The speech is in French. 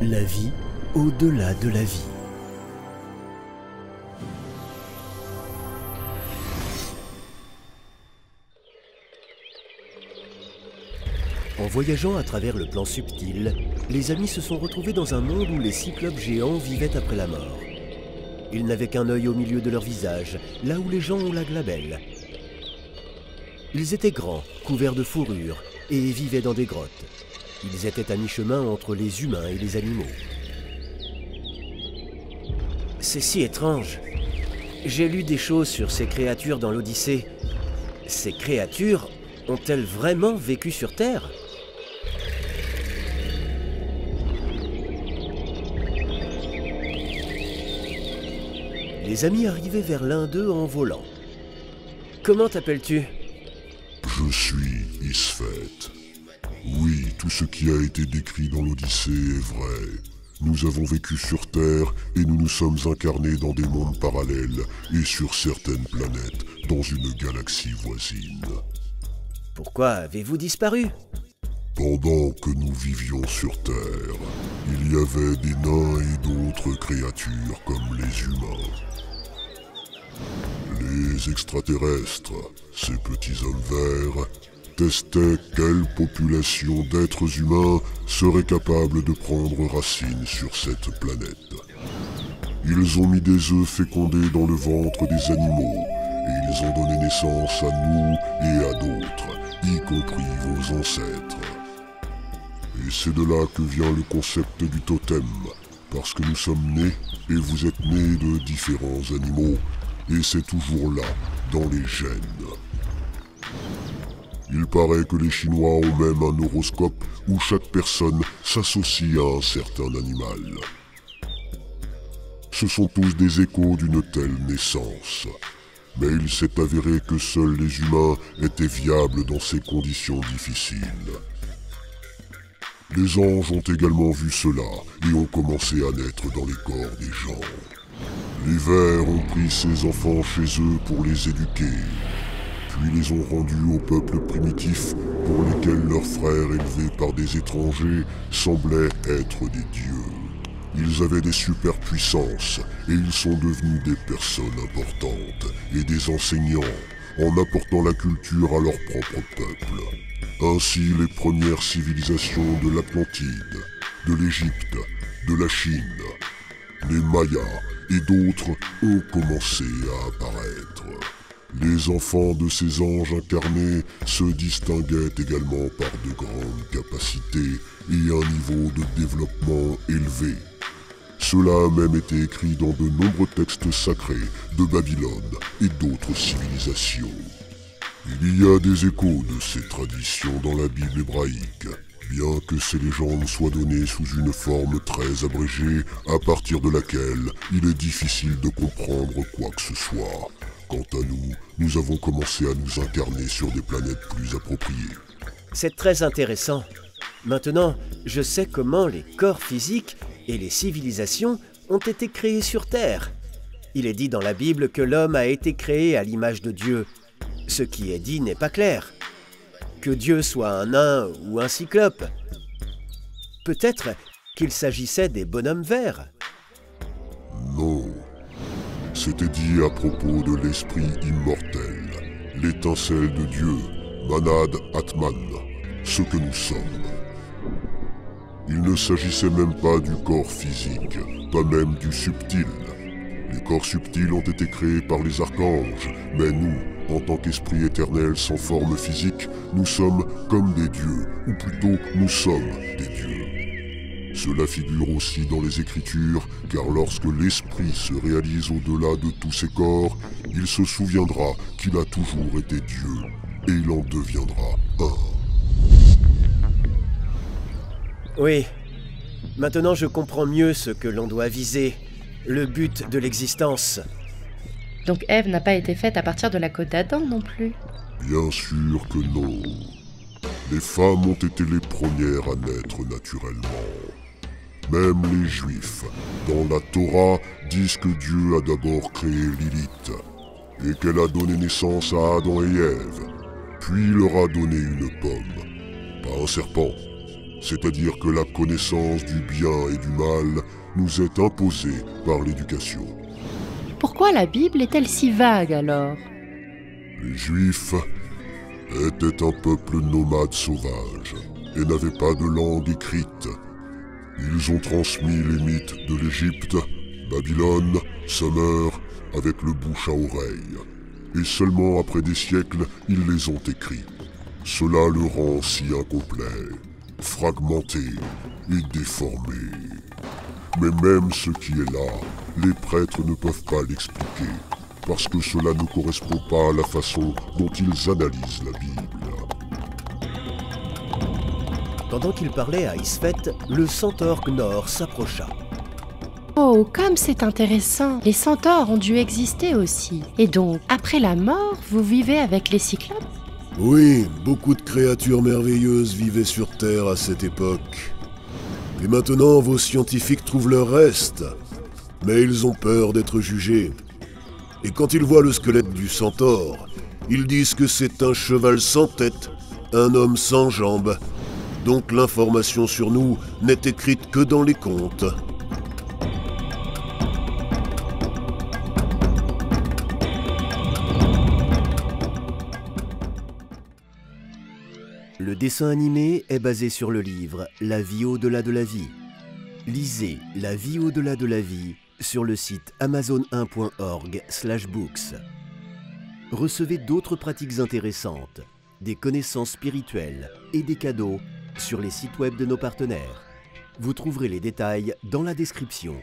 La vie au-delà de la vie. En voyageant à travers le plan subtil, les amis se sont retrouvés dans un monde où les cyclopes géants vivaient après la mort. Ils n'avaient qu'un œil au milieu de leur visage, là où les gens ont la glabelle. Ils étaient grands, couverts de fourrure, et vivaient dans des grottes. Ils étaient à mi-chemin entre les humains et les animaux. C'est si étrange. J'ai lu des choses sur ces créatures dans l'Odyssée. Ces créatures ont-elles vraiment vécu sur Terre ? Les amis arrivaient vers l'un d'eux en volant. « Comment t'appelles-tu » ? Je suis Isfet. Oui, tout ce qui a été décrit dans l'Odyssée est vrai. Nous avons vécu sur Terre et nous nous sommes incarnés dans des mondes parallèles et sur certaines planètes dans une galaxie voisine. Pourquoi avez-vous disparu ? Pendant que nous vivions sur Terre, il y avait des nains et d'autres créatures comme les humains. Les extraterrestres, ces petits hommes verts, testaient quelle population d'êtres humains serait capable de prendre racine sur cette planète. Ils ont mis des œufs fécondés dans le ventre des animaux et ils ont donné naissance à nous et à d'autres, y compris vos ancêtres. Et c'est de là que vient le concept du totem, parce que nous sommes nés et vous êtes nés de différents animaux, et c'est toujours là, dans les gènes. Il paraît que les Chinois ont même un horoscope où chaque personne s'associe à un certain animal. Ce sont tous des échos d'une telle naissance. Mais il s'est avéré que seuls les humains étaient viables dans ces conditions difficiles. Les anges ont également vu cela et ont commencé à naître dans les corps des gens. Les vers ont pris ces enfants chez eux pour les éduquer, puis les ont rendus au peuple primitif pour lesquels leurs frères élevés par des étrangers semblaient être des dieux. Ils avaient des superpuissances et ils sont devenus des personnes importantes et des enseignants en apportant la culture à leur propre peuple. Ainsi, les premières civilisations de l'Atlantide, de l'Égypte, de la Chine, les Mayas et d'autres ont commencé à apparaître. Les enfants de ces anges incarnés se distinguaient également par de grandes capacités et un niveau de développement élevé. Cela a même été écrit dans de nombreux textes sacrés de Babylone et d'autres civilisations. Il y a des échos de ces traditions dans la Bible hébraïque, bien que ces légendes soient données sous une forme très abrégée, à partir de laquelle il est difficile de comprendre quoi que ce soit. Quant à nous, nous avons commencé à nous incarner sur des planètes plus appropriées. C'est très intéressant. Maintenant, je sais comment les corps physiques et les civilisations ont été créés sur Terre. Il est dit dans la Bible que l'homme a été créé à l'image de Dieu. Ce qui est dit n'est pas clair. Que Dieu soit un nain ou un cyclope. Peut-être qu'il s'agissait des bonhommes verts. Non. C'était dit à propos de l'esprit immortel, l'étincelle de Dieu, Manad Atman, ce que nous sommes. Il ne s'agissait même pas du corps physique, pas même du subtil. Les corps subtils ont été créés par les archanges, mais nous, en tant qu'esprit éternel sans forme physique, nous sommes comme des dieux, ou plutôt nous sommes des dieux. Cela figure aussi dans les Écritures, car lorsque l'esprit se réalise au-delà de tous ses corps, il se souviendra qu'il a toujours été Dieu, et il en deviendra un. Oui. Maintenant je comprends mieux ce que l'on doit viser, le but de l'existence. Donc Ève n'a pas été faite à partir de la côte d'Adam non plus. Bien sûr que non. Les femmes ont été les premières à naître naturellement. Même les Juifs, dans la Torah, disent que Dieu a d'abord créé Lilith, et qu'elle a donné naissance à Adam et Ève, puis il leur a donné une pomme, pas un serpent. c'est-à-dire que la connaissance du bien et du mal nous est imposée par l'éducation. Pourquoi la Bible est-elle si vague alors? Les Juifs étaient un peuple nomade sauvage et n'avaient pas de langue écrite. Ils ont transmis les mythes de l'Égypte, Babylone, Sumer, avec le bouche à oreille. Et seulement après des siècles, ils les ont écrits. Cela le rend si incomplet, fragmenté et déformé. Mais même ce qui est là, les prêtres ne peuvent pas l'expliquer, parce que cela ne correspond pas à la façon dont ils analysent la Bible. Pendant qu'il parlait à Isfet, le centaure Gnor s'approcha. Oh, comme c'est intéressant! Les centaures ont dû exister aussi. Et donc, après la mort, vous vivez avec les cyclopes? Oui, beaucoup de créatures merveilleuses vivaient sur Terre à cette époque. Et maintenant, vos scientifiques trouvent leur reste. Mais ils ont peur d'être jugés. Et quand ils voient le squelette du centaure, ils disent que c'est un cheval sans tête, un homme sans jambes. Donc l'information sur nous n'est écrite que dans les contes. Le dessin animé est basé sur le livre La vie au-delà de la vie. Lisez La vie au-delà de la vie sur le site amazon1.org/books. Recevez d'autres pratiques intéressantes, des connaissances spirituelles et des cadeaux sur les sites web de nos partenaires. Vous trouverez les détails dans la description.